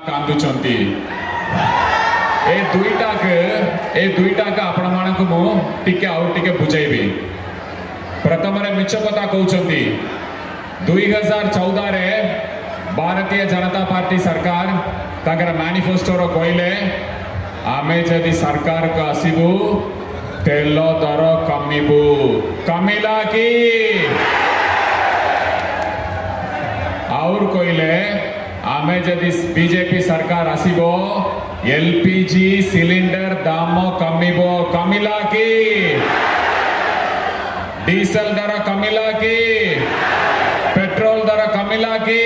कांदुचंती ए दुईटाक आपण मानक मु टिके आउ टिके बुझेबी। प्रथम रे मिछ कथा कहउचंती 2014 रे भारतीय जनता पार्टी सरकार ताकर मैनिफेस्टो रो कहले आमे जदि सरकार को आसीबू तेल दर कमिबू कमिला की और कहले आमे जदि बीजेपी सरकार आसीबो एलपीजी सिलिंडर दाम कमिबो कमिला की डीजल दर कमिला की पेट्रोल दर कमिला की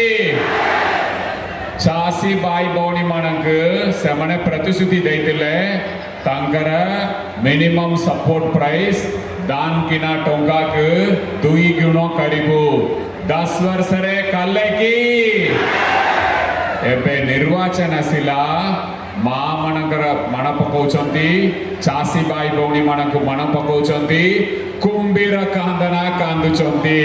चासी भाई भौणी मानक से प्रतिश्रुति देइतिले तांकर मिनिमम सपोर्ट प्राइस दान किना टोंका के 2 गुण करिबो 10 वर्ष रे काले की एबे निर्वाचन आसिला माँ मानकर मन पकाउचंती चासी भाई भौणी मानक मन पकाउचंती कुंभीर कांदना कांदुचंती।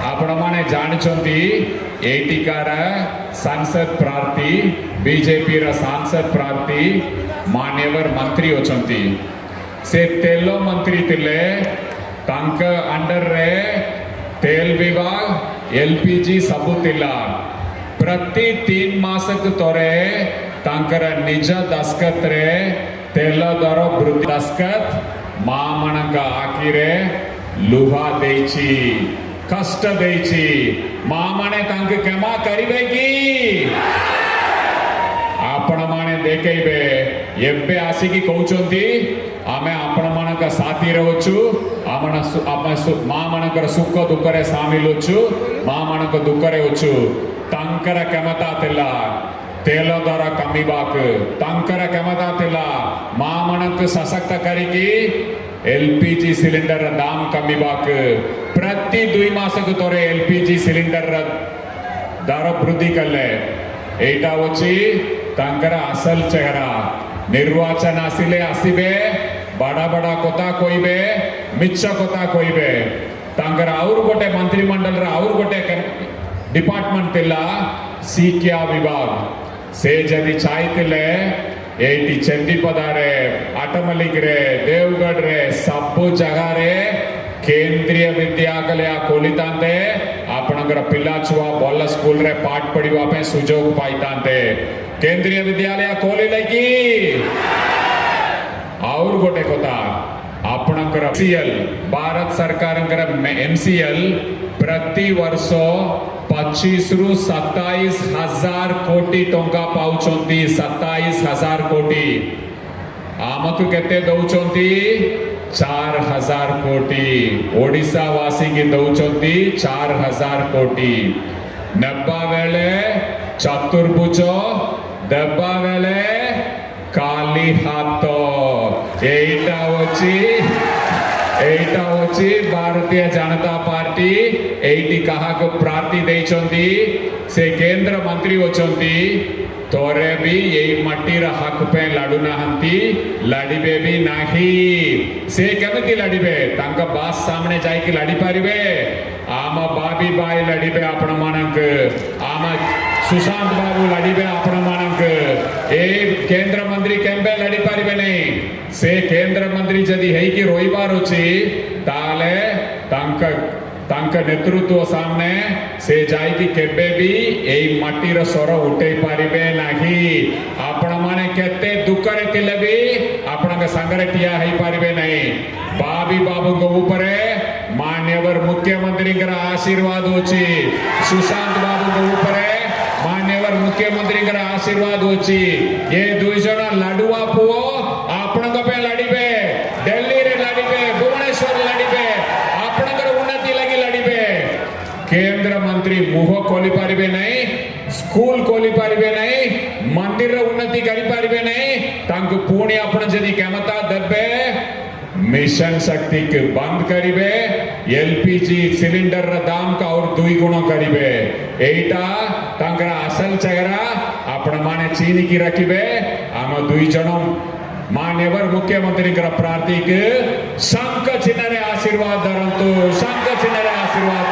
आपण माने जानचंती एटिकार सांसद प्रार्थी बीजेपी रा सांसद प्रार्थी मान्यवर मंत्री होचंती से तेल मंत्री तिले तांक अंडर रे तेल विभाग एलपीजी सबु तिला प्रति 3 मासक तोरे तांकर निज दस्खत रे तेल दर वृद्धि दस्खत मां मनक आकिरे लुहा देछि कष्ट देछि मां माने तांक केमा करिबे की आपण माने देखेबे एबे आसिकी कहउचंती आमे आपण मानक साथी रहउछु आमन मां मानकर सुख दुख रे शामिल होछु मां मानक दुख रे होछु तांकर केमता तिला तेल दर कमिबाक तांकर केमता तिला मां मानक सशक्त करिकी एलपीजी सिलिंडर दाम कमिबाक प्रति 2 मासक तोरे एलपीजी सिलिंडर दर वृद्धि कले एटा होची तांकर असल चेहरा। निर्वाचन आसिले आसीबे बड़ा बड़ा कथा कहिबे मिछ कथा कहिबे तांकर और गोटे मंत्रिमंडल रा और गोटे डिपार्टमेंट तिला शिक्षा विभाग से जदि चाहतिले एटी चंदीपदा रे आटमलिक रे देवगढ़ रे सब जगह रे केंद्रीय विद्यालय खोलितांते आपणकर पिला छुआ भल स्कूल रे पाठ पढ़िबा पे सुजोग पाइतांते केंद्रीय विद्यालय खोली लगी। और गोटे कथा आपणकर एमसीएल भारत सरकार एमसीएल प्रति वर्ष 25 रु 27,000 कोटी टंका पाउचंती 27,000 कोटी आमक केते दउचंती 4,000 कोटी ओडिशा वासी की दउचंती 4,000 कोटी नब्बा बेले चतुर्भुज दब्बा बेले काली हाथ एटा होची भारतीय जनता पार्टी एटी कहा को प्रार्थी देइचंती से केंद्र मंत्री होचंती तोरे भी यही मट्टीर हक पे लड़ू नाहंती लड़िबे भी नाही से केमती लड़िबे तांक बास सामने जाई कि लड़ी पारिबे आम बाबी बाई लड़िबे आपण मानक आम सुशांत बाबू लड़िबे आपण मानक ए केंद्र मंत्री केंबे लड़ी पारिबे नहीं से केंद्र मंत्री जदि हेई कि रोइबार होची ताले तांक नेतृत्व सामने से जाई कि केबे भी एई माटीर स्वर उठे पारिबे नाही आपण माने केते दुखरे तिले भी आपण संगरे ठिया हेई पारिबे नहीं बाबी बाबू को ऊपर मान्यवर मुख्यमंत्री का आशीर्वाद होची सुशांत बाबू को ऊपर मान्यवर मुख्यमंत्री का आशीर्वाद होची ये दुई जन लाडुआ पुओ आपण पे लड़िबे दिल्ली रे लड़िबे भुवनेश्वर लड़िबे आपण उन्नति लगी लड़िबे केंद्र मंत्री मुह खोली पारिबे नहीं स्कूल खोली पारिबे नहीं मंदिर उन्नति करि पारिबे नहीं तांको पुणी आपण जदि केमता देबे मिशन शक्ति के बंद करिबे एलपीजी सिलिंडर दाम का और 2 गुण करिबे एटा तांकर असल चेहरा आपण माने चीनी की रखिबे आम 2 जन मान्यवर मुख्यमंत्री प्रार्थी के शंख चिन्ह आशीर्वाद धरंतु शंख चिन्ह आशीर्वाद